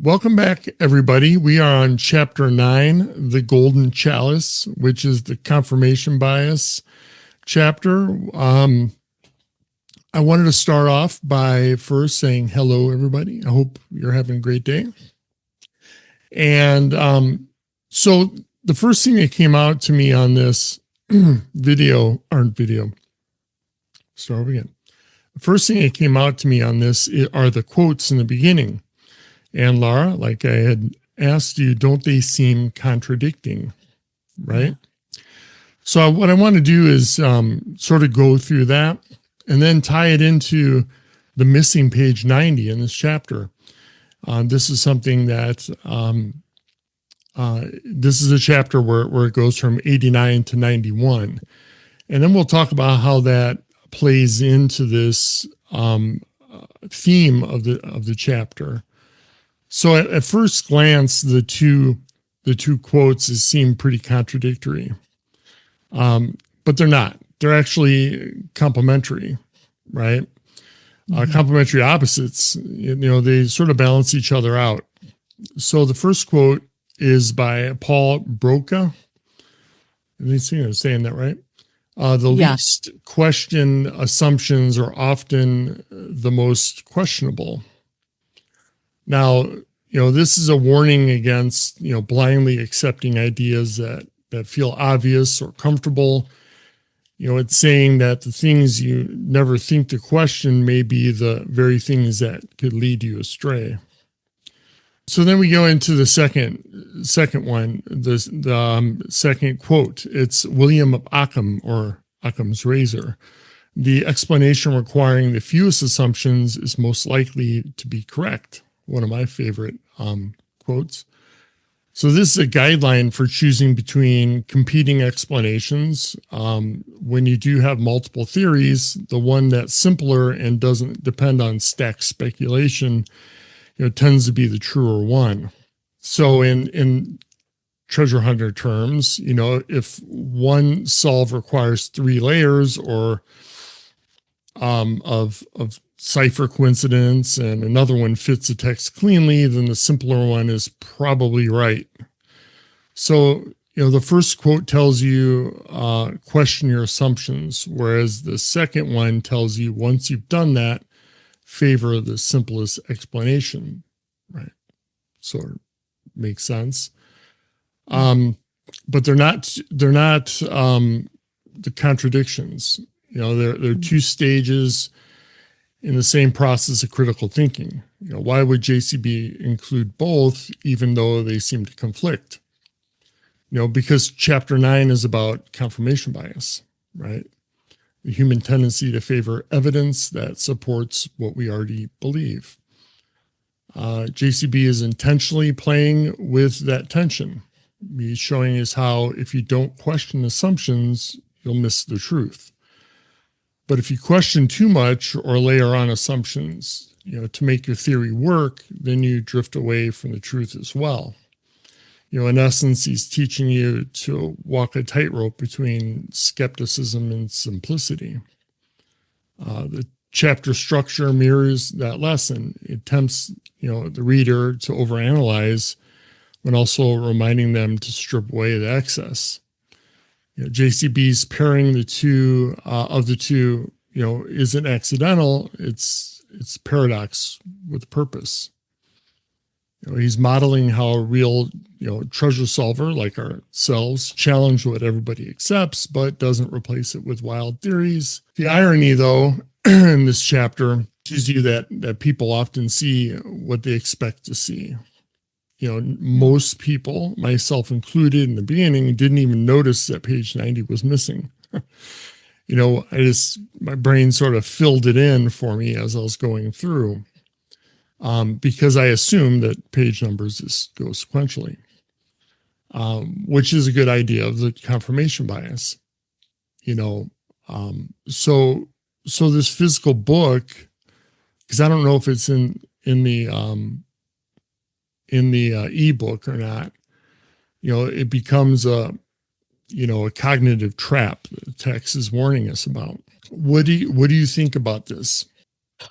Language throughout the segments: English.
Welcome back, everybody. We are on chapter 9, the golden chalice, which is the confirmation bias chapter. I wanted to start off by first saying hello, everybody. I hope you're having a great day. And so the first thing that came out to me on this start over again. The first thing that came out to me on this are the quotes in the beginning. And Laura, like I had asked you, don't they seem contradicting, right? So what I want to do is sort of go through that and then tie it into the missing page 90 in this chapter. This is something that, this is a chapter where it goes from 89 to 91. And then we'll talk about how that plays into this theme of the chapter. So at first glance, the two quotes seem pretty contradictory, but they're not. They're actually complementary, right? Complementary opposites. They sort of balance each other out. So the first quote is by Paul Broca. I'm saying that right. The least questioned assumptions are often the most questionable. Now, this is a warning against, blindly accepting ideas that feel obvious or comfortable. It's saying that the things you never think to question may be the very things that could lead you astray. So then we go into the second one, the second quote. It's William of Occam, or Occam's razor. The explanation requiring the fewest assumptions is most likely to be correct. One of my favorite quotes. So this is a guideline for choosing between competing explanations. When you do have multiple theories, the one that's simpler and doesn't depend on stacked speculation, tends to be the truer one. So in treasure hunter terms, if one solve requires 3 layers or of cipher coincidence and another one fits the text cleanly, then the simpler one is probably right. So, the first quote tells you question your assumptions, whereas the second one tells you once you've done that, favor the simplest explanation, right? So it makes sense. But they're not the contradictions. They're 2 stages in the same process of critical thinking. Why would JCB include both, even though they seem to conflict? Because chapter 9 is about confirmation bias, right? The human tendency to favor evidence that supports what we already believe. JCB is intentionally playing with that tension. He's showing us how if you don't question assumptions, you'll miss the truth. But if you question too much or layer on assumptions, to make your theory work, then you drift away from the truth as well. In essence, he's teaching you to walk a tightrope between skepticism and simplicity. The chapter structure mirrors that lesson. It tempts, the reader to overanalyze when also reminding them to strip away the excess. JCB's pairing the two isn't accidental. It's paradox with purpose. He's modeling how a real, treasure solver like ourselves challenge what everybody accepts, but doesn't replace it with wild theories. The irony, though, in this chapter teaches you that people often see what they expect to see. Most people, myself included in the beginning, didn't even notice that page 90 was missing. My brain sort of filled it in for me as I was going through, because I assumed that page numbers just go sequentially, which is a good idea of the confirmation bias. So this physical book, because I don't know if it's in the ebook or not, it becomes a cognitive trap that the text is warning us about. What do you think about this?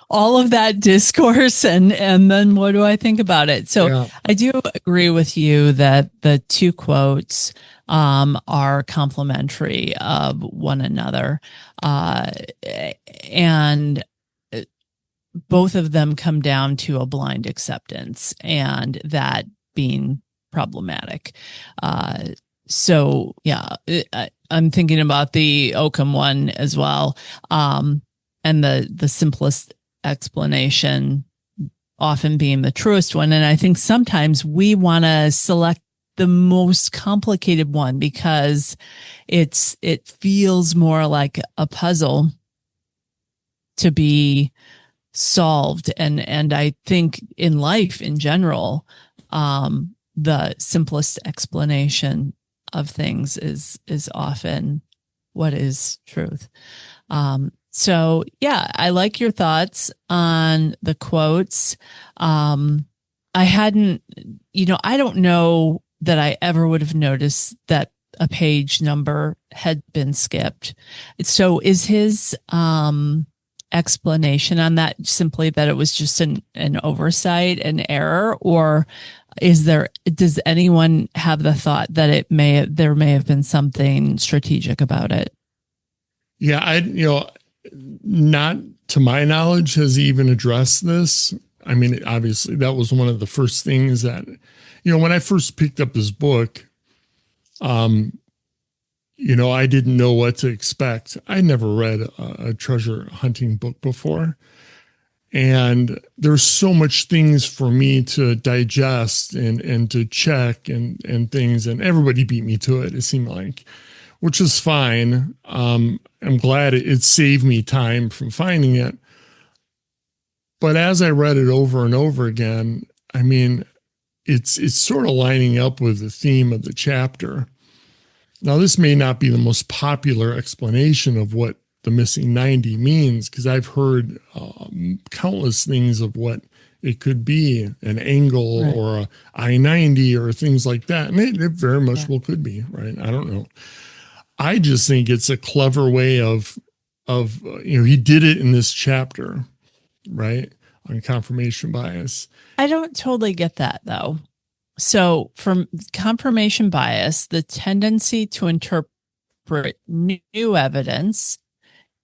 all of that discourse and then what do I think about it? So Yeah. I do agree with you that the two quotes are complementary of one another. And both of them come down to a blind acceptance and that being problematic. So yeah, I'm thinking about the Occam one as well. And the simplest explanation often being the truest one. And I think sometimes we want to select the most complicated one because it feels more like a puzzle to be solved. And I think in life in general, the simplest explanation of things is often what is truth. So yeah, I like your thoughts on the quotes. I hadn't, I don't know that I ever would have noticed that a page number had been skipped. So is his explanation on that simply that it was just an oversight, an error, or does anyone have the thought that there may have been something strategic about it? Yeah, not to my knowledge has he even addressed this. I mean, obviously that was one of the first things that, when I first picked up his book, I didn't know what to expect. I never read a treasure hunting book before. And there's so much things for me to digest and to check and things. And everybody beat me to it seemed like, which is fine. I'm glad it saved me time from finding it. But as I read it over and over again, I mean, it's sort of lining up with the theme of the chapter. Now, this may not be the most popular explanation of what the missing 90 means, because I've heard countless things of what it could be, an angle Right. or a I-90 or things like that. And it very much well could be, right? I don't know. I just think it's a clever way of he did it in this chapter, right? On confirmation bias. I don't totally get that though. So from confirmation bias, the tendency to interpret new evidence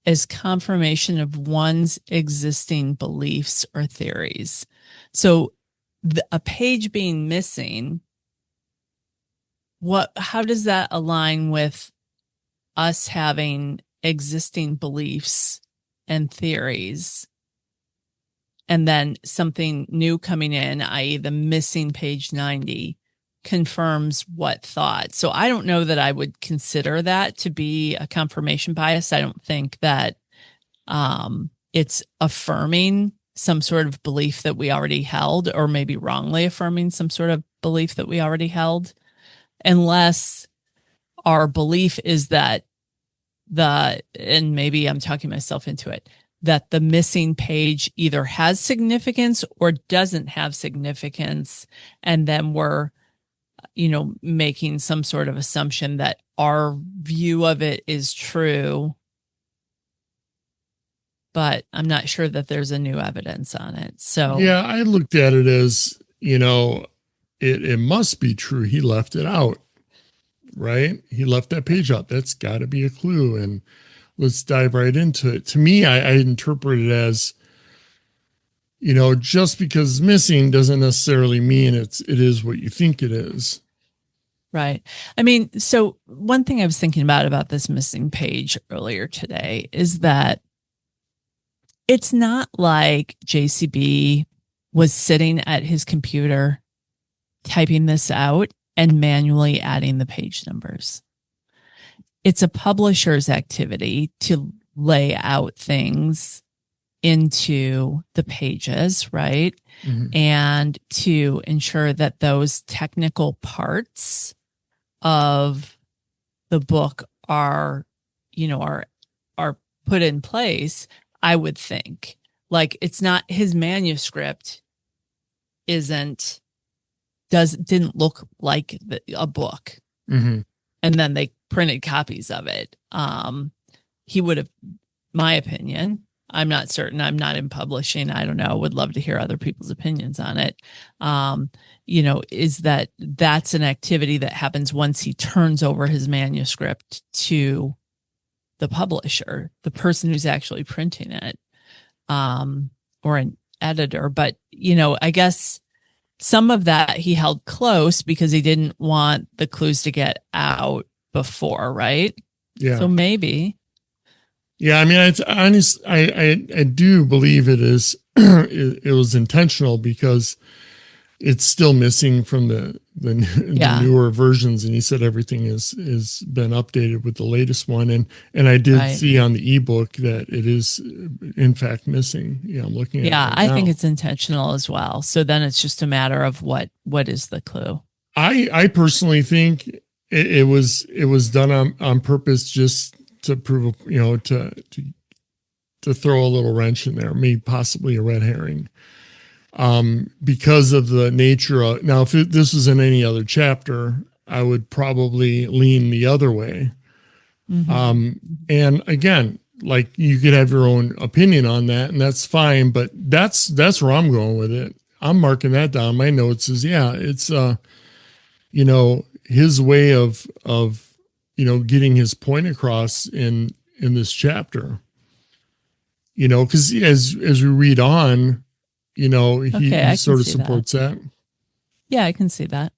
as confirmation of one's existing beliefs or theories. So a page being missing, how does that align with us having existing beliefs and theories, and then something new coming in, i.e. the missing page 90, confirms what thought? So I don't know that I would consider that to be a confirmation bias. I don't think that it's affirming some sort of belief that we already held, or maybe wrongly affirming some sort of belief that we already held, unless our belief is that and maybe I'm talking myself into it, that the missing page either has significance or doesn't have significance. And then we're, making some sort of assumption that our view of it is true, but I'm not sure that there's a new evidence on it. So yeah, I looked at it as, it must be true. He left it out, right? He left that page out. That's got to be a clue. And let's dive right into it. To me, I interpret it as, just because it's missing doesn't necessarily mean it is what you think it is. right. I mean, so one thing I was thinking about this missing page earlier today is that it's not like JCB was sitting at his computer typing this out and manually adding the page numbers. It's a publisher's activity to lay out things into the pages, right? Mm-hmm. And to ensure that those technical parts of the book are put in place. I would think, like, it's not his manuscript didn't look like a book. Mm-hmm. And then they printed copies of it. He would have, my opinion, I'm not certain. I'm not in publishing. I don't know. Would love to hear other people's opinions on it. Is that's an activity that happens once he turns over his manuscript to the publisher, the person who's actually printing it, or an editor. But, I guess some of that he held close because he didn't want the clues to get out before, right? Yeah. So maybe. Yeah, I mean, it's honest. I do believe it is. It was intentional because it's still missing from the newer versions, and he said everything is been updated with the latest one, and I did see on the ebook that it is in fact missing. Yeah, I'm looking at it right I now. think it's intentional as well. So then it's just a matter of what is the clue. I personally think it was done on purpose, just to prove, to throw a little wrench in there, maybe possibly a red herring. Because of the nature of, now, if this was in any other chapter, I would probably lean the other way. Mm-hmm. And again, like, you could have your own opinion on that, and that's fine, but that's where I'm going with it. I'm marking that down. My notes is, it's, his way of, getting his point across in this chapter, cause as we read on, he sort of supports that. Yeah, I can see that.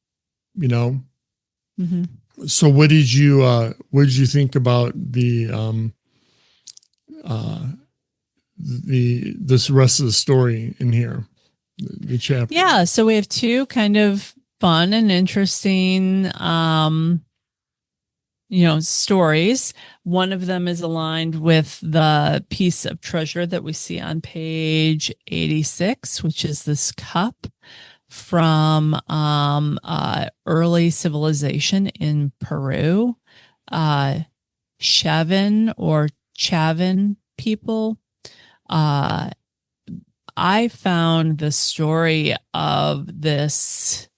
Mm-hmm. So what did you think about this rest of the story in here, the chapter? Yeah. So we have two kind of fun and interesting, stories. One of them is aligned with the piece of treasure that we see on page 86, which is this cup from early civilization in Peru. Chavan or Chavan people. I found the story of this,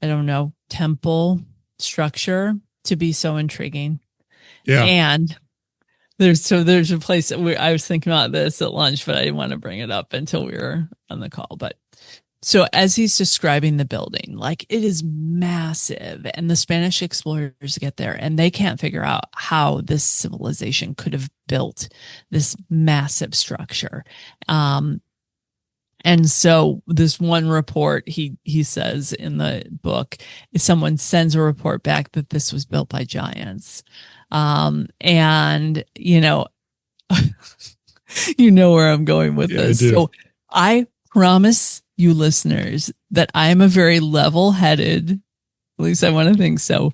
I don't know, temple structure to be so intriguing. Yeah. And there's a place where I was thinking about this at lunch, but I didn't want to bring it up until we were on the call. But so as he's describing the building, like, it is massive, and the Spanish explorers get there and they can't figure out how this civilization could have built this massive structure. And so this one report, he says in the book, if someone sends a report back that this was built by giants. And, you know where I'm going with this. So I promise you listeners that I'm a very level-headed, at least I want to think so,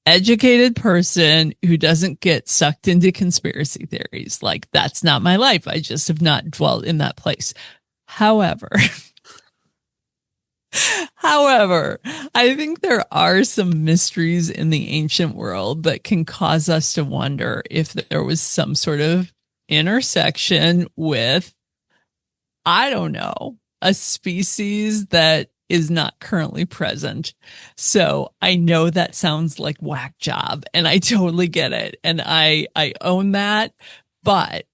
educated person who doesn't get sucked into conspiracy theories. Like, that's not my life. I just have not dwelt in that place. However, I think there are some mysteries in the ancient world that can cause us to wonder if there was some sort of intersection with, I don't know, a species that is not currently present. So I know that sounds like whack job, and I totally get it. And I own that, but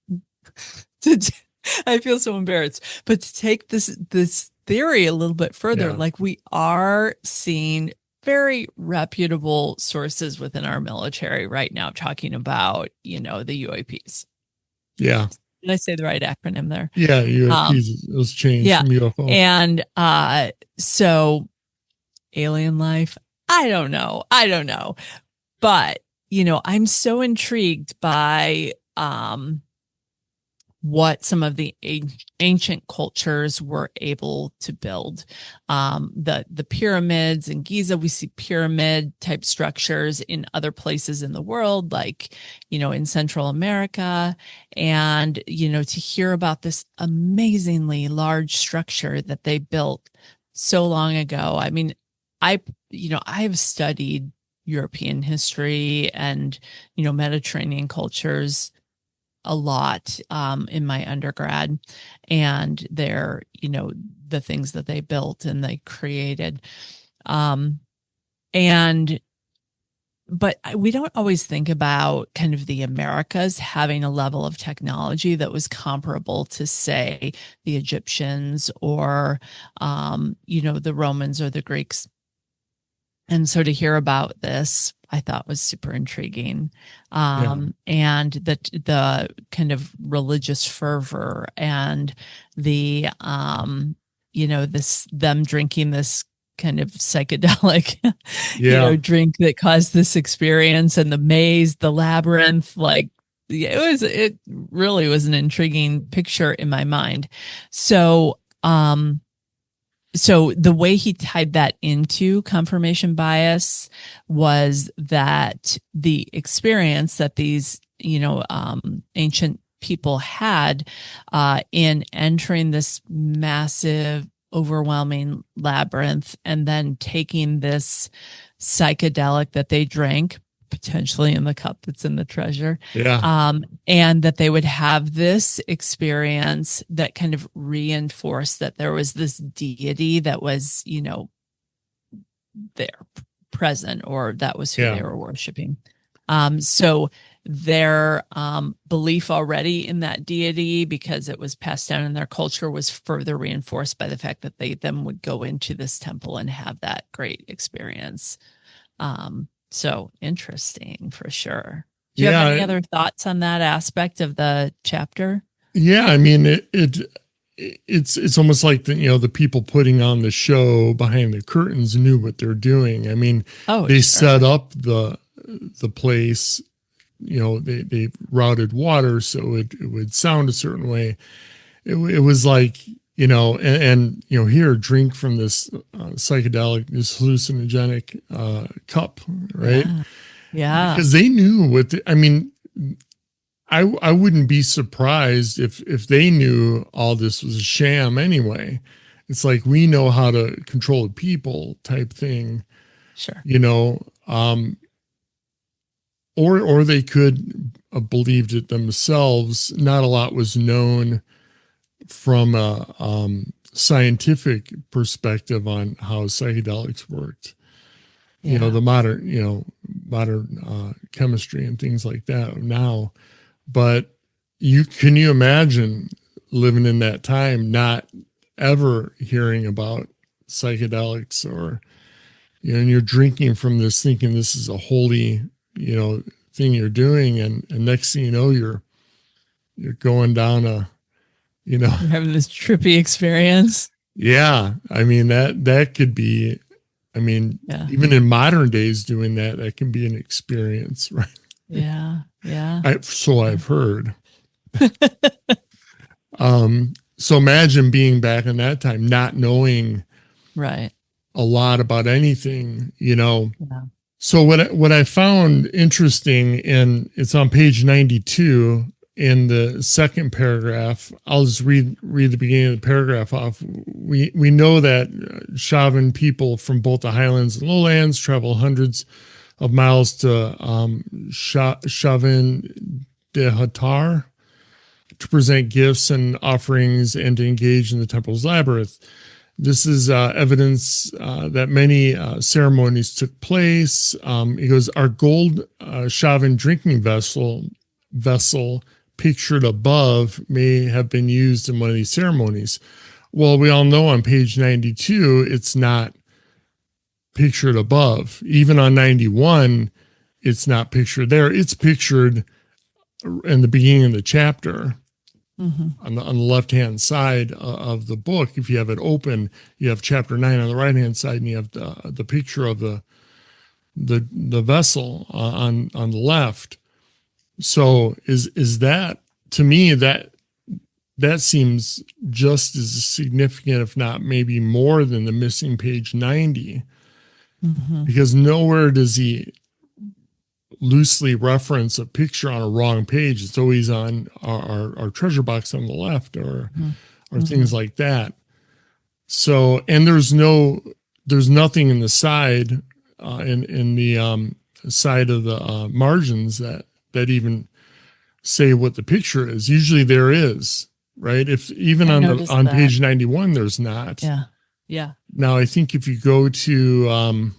I feel so embarrassed. But to take this theory a little bit further, like, we are seeing very reputable sources within our military right now talking about, the UAPs. Yeah. Did I say the right acronym there? Yeah, UAPs. It was changed from UFO. And so alien life, I don't know. But, I'm so intrigued by what some of the ancient cultures were able to build. The pyramids in Giza, we see pyramid type structures in other places in the world, like, in Central America. And, to hear about this amazingly large structure that they built so long ago. I mean, I've studied European history and, Mediterranean cultures a lot in my undergrad, and their, the things that they built and they created. And but we don't always think about kind of the Americas having a level of technology that was comparable to, say, the Egyptians or, the Romans or the Greeks. And so to hear about this, I thought was super intriguing. And the kind of religious fervor and the, them drinking this kind of psychedelic, drink that caused this experience, and the maze, the labyrinth, it really was an intriguing picture in my mind. So the way he tied that into confirmation bias was that the experience that these, ancient people had in entering this massive, overwhelming labyrinth and then taking this psychedelic that they drank, potentially in the cup that's in the treasure. And that they would have this experience that kind of reinforced that there was this deity that was, there present, or that was who they were worshiping. So their belief already in that deity, because it was passed down in their culture, was further reinforced by the fact that they then would go into this temple and have that great experience. So interesting for sure. Do you have any other thoughts on that aspect of the chapter? Yeah, I mean, it's almost like the people putting on the show behind the curtains knew what they're doing. I mean, they set up the place. They routed water so it would sound a certain way. It was like, and here, drink from this psychedelic, this hallucinogenic cup, right? Yeah. Because they knew I wouldn't be surprised if they knew all this was a sham anyway. It's like, we know how to control the people type thing. Sure. Or they could have believed it themselves. Not a lot was known from a scientific perspective on how psychedelics worked. The modern chemistry and things like that now. But can you imagine living in that time, not ever hearing about psychedelics, or, and you're drinking from this thinking this is a holy, thing you're doing. And next thing you know, you're going down you're having this trippy experience. Yeah. I mean, that could be, even in modern days doing that can be an experience, right? Yeah. Yeah. I've heard. So imagine being back in that time, not knowing a lot about anything, Yeah. So what I found interesting, and it's on page 92 in the second paragraph. I'll just read the beginning of the paragraph off. We know that Shavan people from both the highlands and lowlands travel hundreds of miles to Shavan de Hatar to present gifts and offerings and to engage in the temple's labyrinth. This is evidence that many ceremonies took place. He goes, our gold Shavan drinking vessel pictured above may have been used in one of these ceremonies. Well, we all know on page 92, it's not pictured above. Even on 91, it's not pictured there. It's pictured in the beginning of the chapter. On the left-hand side of the book. If you have it open, you have chapter 9 on the right-hand side, and you have the picture of the vessel on the left. So is that, to me, that seems just as significant, if not maybe more, than the missing page 90, because nowhere does he loosely reference a picture on a wrong page. It's always on our treasure box on the left, or things like that. So, and there's nothing in the side, in the side of the margins that even say what the picture is. Usually there is, right? If even on page 91, there's not. Yeah. Now I think if you go to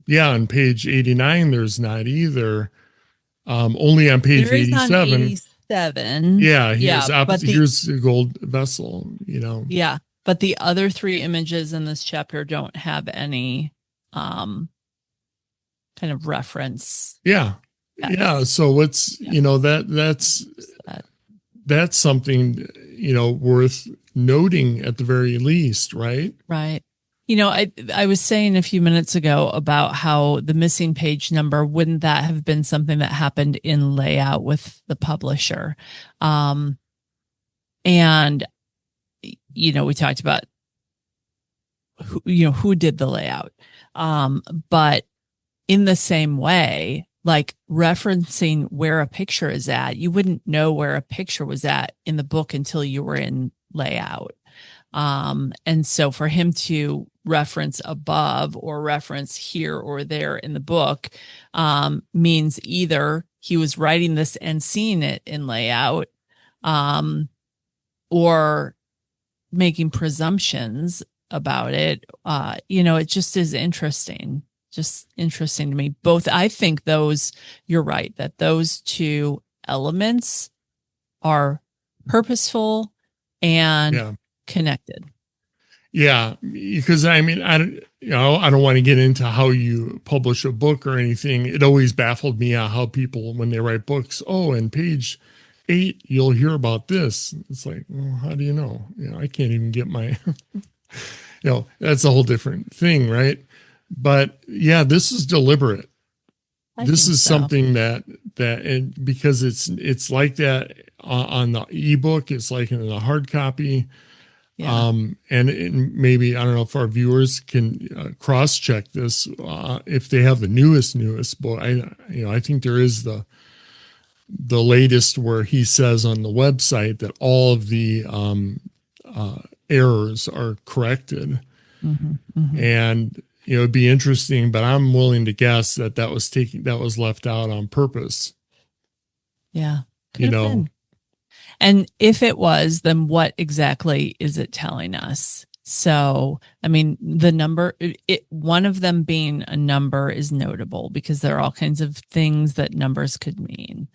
Yeah, on page 89, there's not either. Only on page There is on 87. 87. Yeah, Yeah, here's the gold vessel, you know. but the other three images in this chapter don't have any um kind of reference. Yeah. Yes. Yeah. So what's, Yeah. you know, that's something, you know, worth noting at the very least, right? Right. I was saying a few minutes ago about how the missing page number, wouldn't that have been something that happened in layout with the publisher? And we talked about who did the layout. But in the same way, like referencing where a picture is at, you wouldn't know where a picture was at in the book until you were in layout. And so for him to reference above or reference here or there in the book means either he was writing this and seeing it in layout, or making presumptions about it. It just is interesting. Just interesting to me. Both, I think you're right, that those two elements are purposeful and connected. Yeah, because I mean, I don't want to get into how you publish a book or anything. It always baffled me how people, when they write books, in page 8, you'll hear about this. It's like, well, how do you know? I can't even get my, that's a whole different thing, right? But yeah, this is deliberate. This is something that and because it's like that on the ebook, it's like in the hard copy. Yeah. And maybe, I don't know if our viewers can cross check this if they have the newest book. I think there is the latest where he says on the website that all of the errors are corrected. And it'd be interesting, but I'm willing to guess that was left out on purpose. Yeah. Been. And if it was, then what exactly is it telling us? So, I mean, the number, one of them being a number is notable because there are all kinds of things that numbers could mean.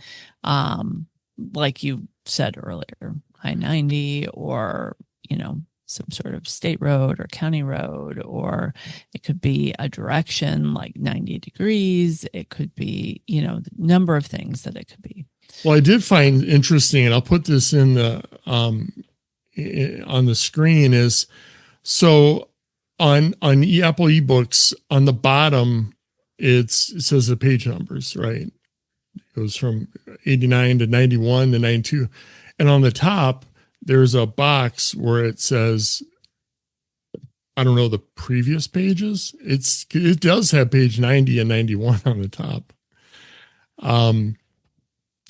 Like you said earlier, I-90, or, some sort of state road or county road, or it could be a direction like 90 degrees. It could be, the number of things that it could be. Well, I did find interesting, and I'll put this in the on the screen, is so on Apple eBooks, on the bottom it says the page numbers, right? It goes from 89 to 91 to 92, and on the top there's a box where it says, I don't know, the previous pages. It does have page 90 and 91 on the top. And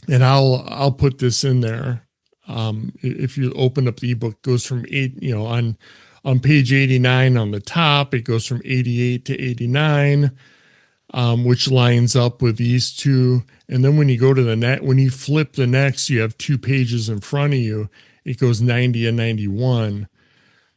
I'll put this in there. If you open up the ebook, it goes from 8, on page 89 on the top, it goes from 88 to 89, which lines up with these two. And then when you go to when you flip the next, you have 2 pages in front of you. It goes 90 and 91.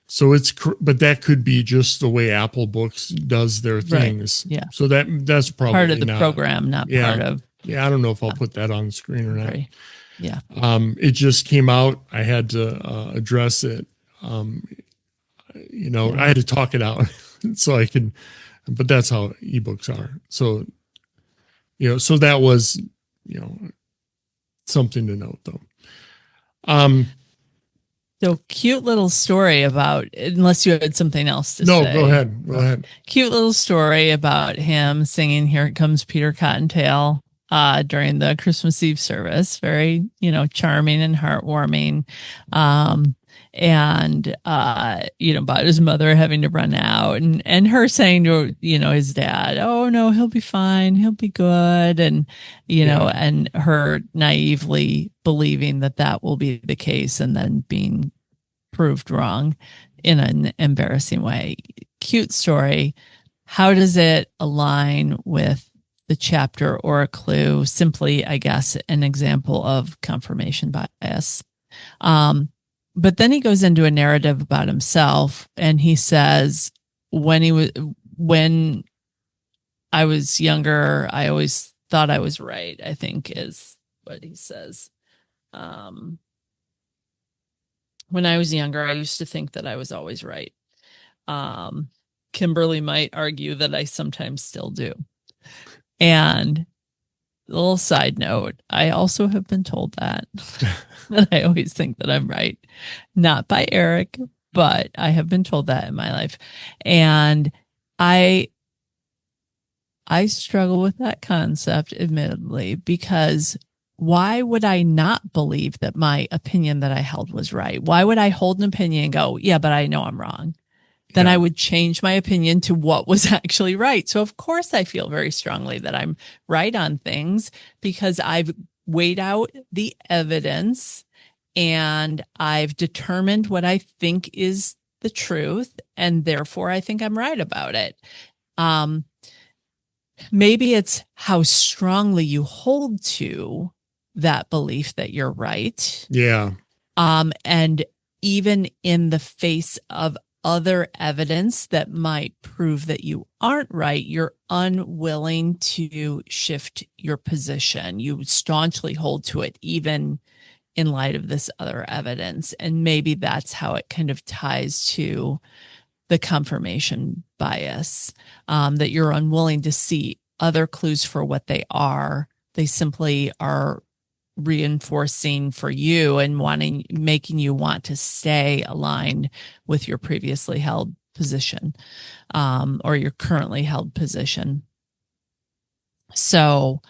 So but that could be just the way Apple Books does their things. Right. Yeah. So that's probably part of the program, not part of. Yeah, I don't know if I'll put that on the screen or not. Right. Yeah. It just came out. I had to address it. I had to talk it out so I can, but that's how ebooks are. So, so that was, something to note though. So cute little story about, unless you had something else to say. No, go ahead. Cute little story about him singing "Here Comes Peter Cottontail" during the Christmas Eve service. Very, charming and heartwarming. About his mother having to run out and her saying to, his dad, "Oh no, he'll be fine. He'll be good." And, and her naively believing that will be the case and then being proved wrong in an embarrassing way. Cute story. How does it align with the chapter or a clue? Simply, I guess, an example of confirmation bias. But then he goes into a narrative about himself, and he says when I was younger, I always thought I was right, I think is what he says. When I was younger, I used to think that I was always right. Kimberly might argue that I sometimes still do. And a little side note, I also have been told that, that I always think that I'm right. Not by Eric, but I have been told that in my life. And I struggle with that concept, admittedly, because why would I not believe that my opinion that I held was right? Why would I hold an opinion and go, yeah, but I know I'm wrong? Then I would change my opinion to what was actually right. So of course I feel very strongly that I'm right on things because I've weighed out the evidence and I've determined what I think is the truth. And therefore I think I'm right about it. Maybe it's how strongly you hold to that belief that you're right. Yeah. And even in the face of other evidence that might prove that you aren't right, you're unwilling to shift your position. You staunchly hold to it, even in light of this other evidence. And maybe that's how it kind of ties to the confirmation bias, that you're unwilling to see other clues for what they are. They simply are reinforcing for you and making you want to stay aligned with your previously held position, or your currently held position. So,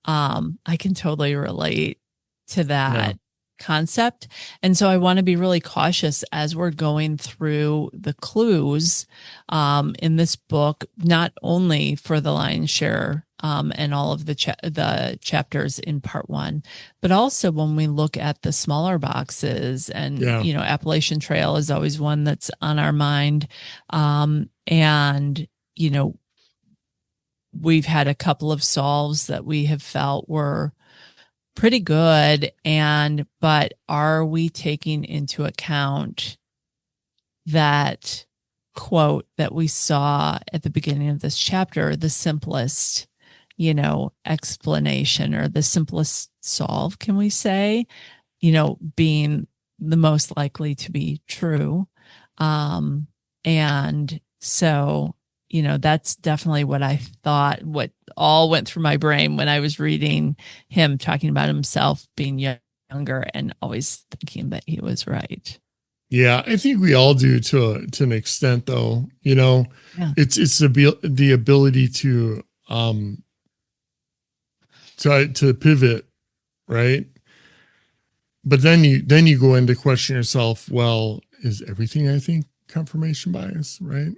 I can totally relate to that concept. And so I want to be really cautious as we're going through the clues, in this book, not only for the lion's share, and all of the chapters in part 1, but also when we look at the smaller boxes and, Appalachian Trail is always one that's on our mind. And, we've had a couple of solves that we have felt were pretty good. But are we taking into account that quote that we saw at the beginning of this chapter, the simplest, explanation or the simplest solve, can we say, being the most likely to be true. And so, that's definitely what I thought, what all went through my brain when I was reading him talking about himself being younger and always thinking that he was right. Yeah, I think we all do to an extent, though. It's the ability to pivot, right? But then you go into question yourself. Well, is everything I think confirmation bias, right?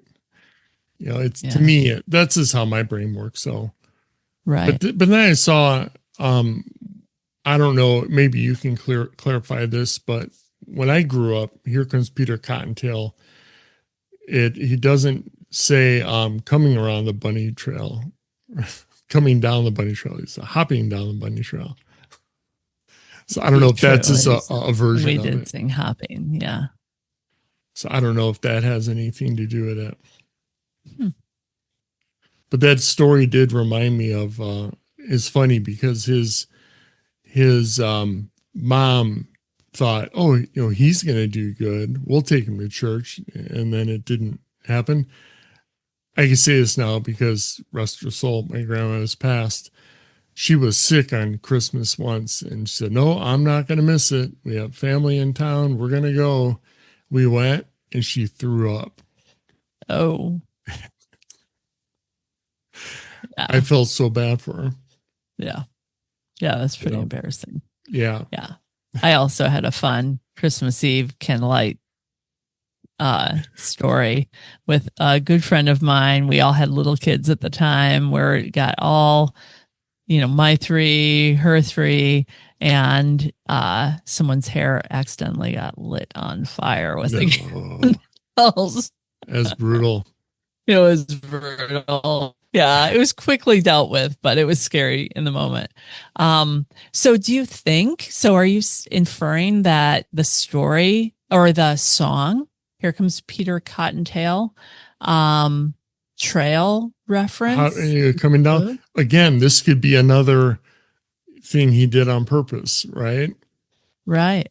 To me, that's just how my brain works. So, right. But then I saw, I don't know, maybe you can clarify this, but when I grew up, Here Comes Peter Cottontail, he doesn't say coming around the bunny trail, coming down the bunny trail. He's hopping down the bunny trail. So I don't know if that's just a version of it. We did sing hopping, yeah. So I don't know if that has anything to do with it. But that story did remind me of, is funny because his mom thought, oh, he's going to do good. We'll take him to church. And then it didn't happen. I can say this now because rest her soul, my grandma has passed. She was sick on Christmas once and she said, no, I'm not going to miss it. We have family in town. We're going to go. We went and she threw up. Oh. Yeah. I felt so bad for her. Yeah. Yeah, that's pretty embarrassing. Yeah. Yeah. I also had a fun Christmas Eve candlelight story with a good friend of mine. We all had little kids at the time where it got all, my 3, her 3, and someone's hair accidentally got lit on fire with the candles. That's brutal. It was brutal. Yeah, it was quickly dealt with, but it was scary in the moment. So are you inferring that the story or the song, Here Comes Peter Cottontail, trail reference. Coming down again, this could be another thing he did on purpose, right? Right.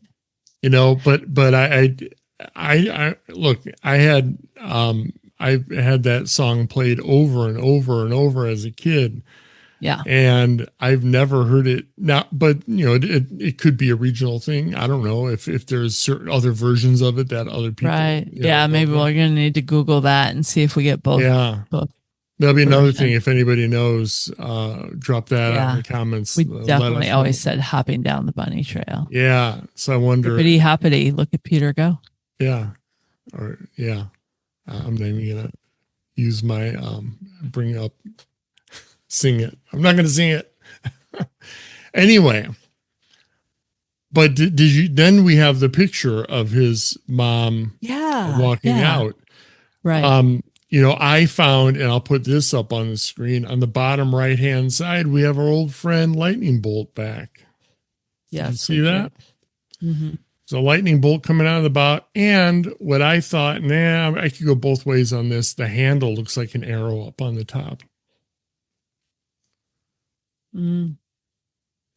But I look, I've had that song played over and over and over as a kid. Yeah. And I've never heard it now, but it could be a regional thing. I don't know if there's certain other versions of it that other people. Right. Yeah. Maybe we're going to need to Google that and see if we get both. Yeah. That'll be another thing. If anybody knows, drop that out in the comments. We definitely always said hopping down the bunny trail. Yeah. So I wonder. Hippity hoppity, look at Peter go. Yeah. Or yeah. I'm not even going to use my bring up. Sing it. I'm not going to sing it. Anyway, but did you, then we have the picture of his mom walking out. Right. I found, and I'll put this up on the screen, on the bottom right-hand side, we have our old friend Lightning Bolt back. Yeah. See that? Mm-hmm. So lightning bolt coming out of the bottom. And what I thought, I could go both ways on this. The handle looks like an arrow up on the top. Mm.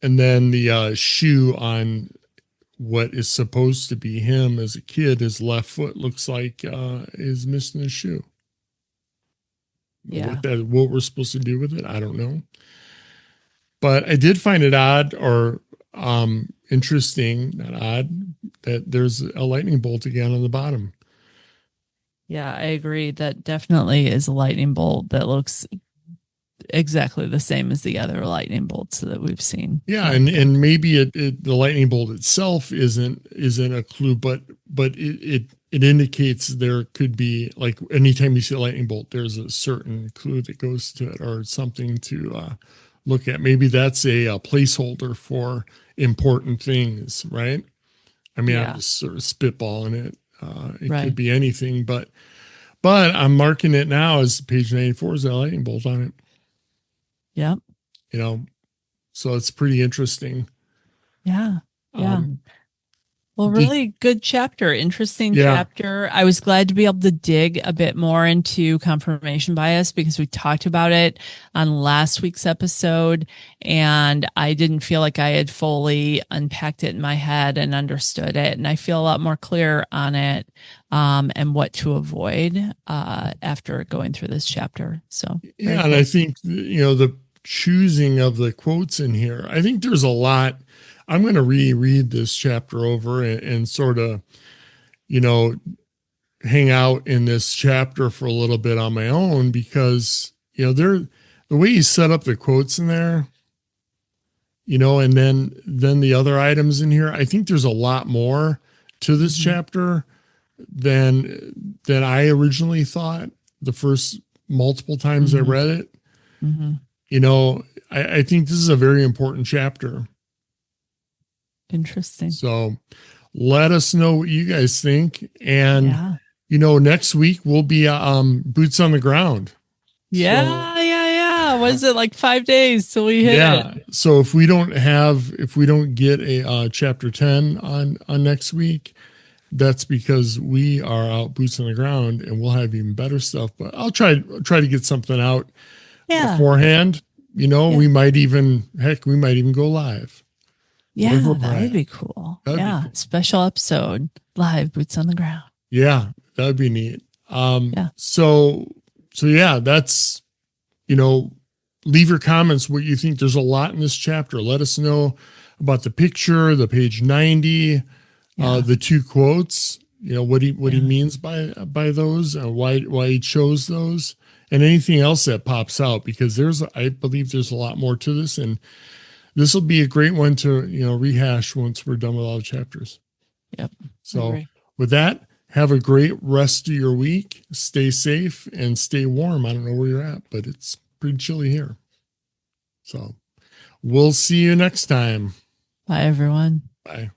And then the shoe on what is supposed to be him as a kid, his left foot looks like is missing a shoe. Yeah. What we're supposed to do with it, I don't know. But I did find it odd or interesting, not odd, that there's a lightning bolt again on the bottom. Yeah, I agree. That definitely is a lightning bolt that looks exactly the same as the other lightning bolts that we've seen. Yeah, and maybe the lightning bolt itself isn't a clue, but it indicates there could be, like, anytime you see a lightning bolt, there's a certain clue that goes to it or something to look at. Maybe that's a placeholder for important things, right? I mean, I'm just sort of spitballing it. It could be anything, but I'm marking it now as page 94 is a lightning bolt on it. Yep. So it's pretty interesting. Yeah. Yeah. Well, really good chapter. Interesting chapter. I was glad to be able to dig a bit more into confirmation bias because we talked about it on last week's episode and I didn't feel like I had fully unpacked it in my head and understood it. And I feel a lot more clear on it and what to avoid after going through this chapter. So, yeah. And I think, the choosing of the quotes in here, I think there's a lot. I'm going to reread this chapter over and sort of, hang out in this chapter for a little bit on my own because, the way you set up the quotes in there, and then the other items in here, I think there's a lot more to this chapter than I originally thought the first multiple times I read it. I think this is a very important chapter. Interesting. So let us know what you guys think. And, next week we'll be boots on the ground. Yeah. Was it like 5 days till we hit it? So if we don't get a chapter 10 on next week, that's because we are out boots on the ground and we'll have even better stuff. But I'll try to get something out beforehand. We might even go live. Yeah, that would be cool. Be cool. Special episode, live boots on the ground. Yeah, that would be neat. So that's, leave your comments what you think. There's a lot in this chapter. Let us know about the picture, the page 90, the two quotes, what he means by those, why he chose those, and anything else that pops out, because I believe there's a lot more to this, and this will be a great one to, rehash once we're done with all the chapters. Yep. So with that, have a great rest of your week. Stay safe and stay warm. I don't know where you're at, but it's pretty chilly here. So we'll see you next time. Bye, everyone. Bye.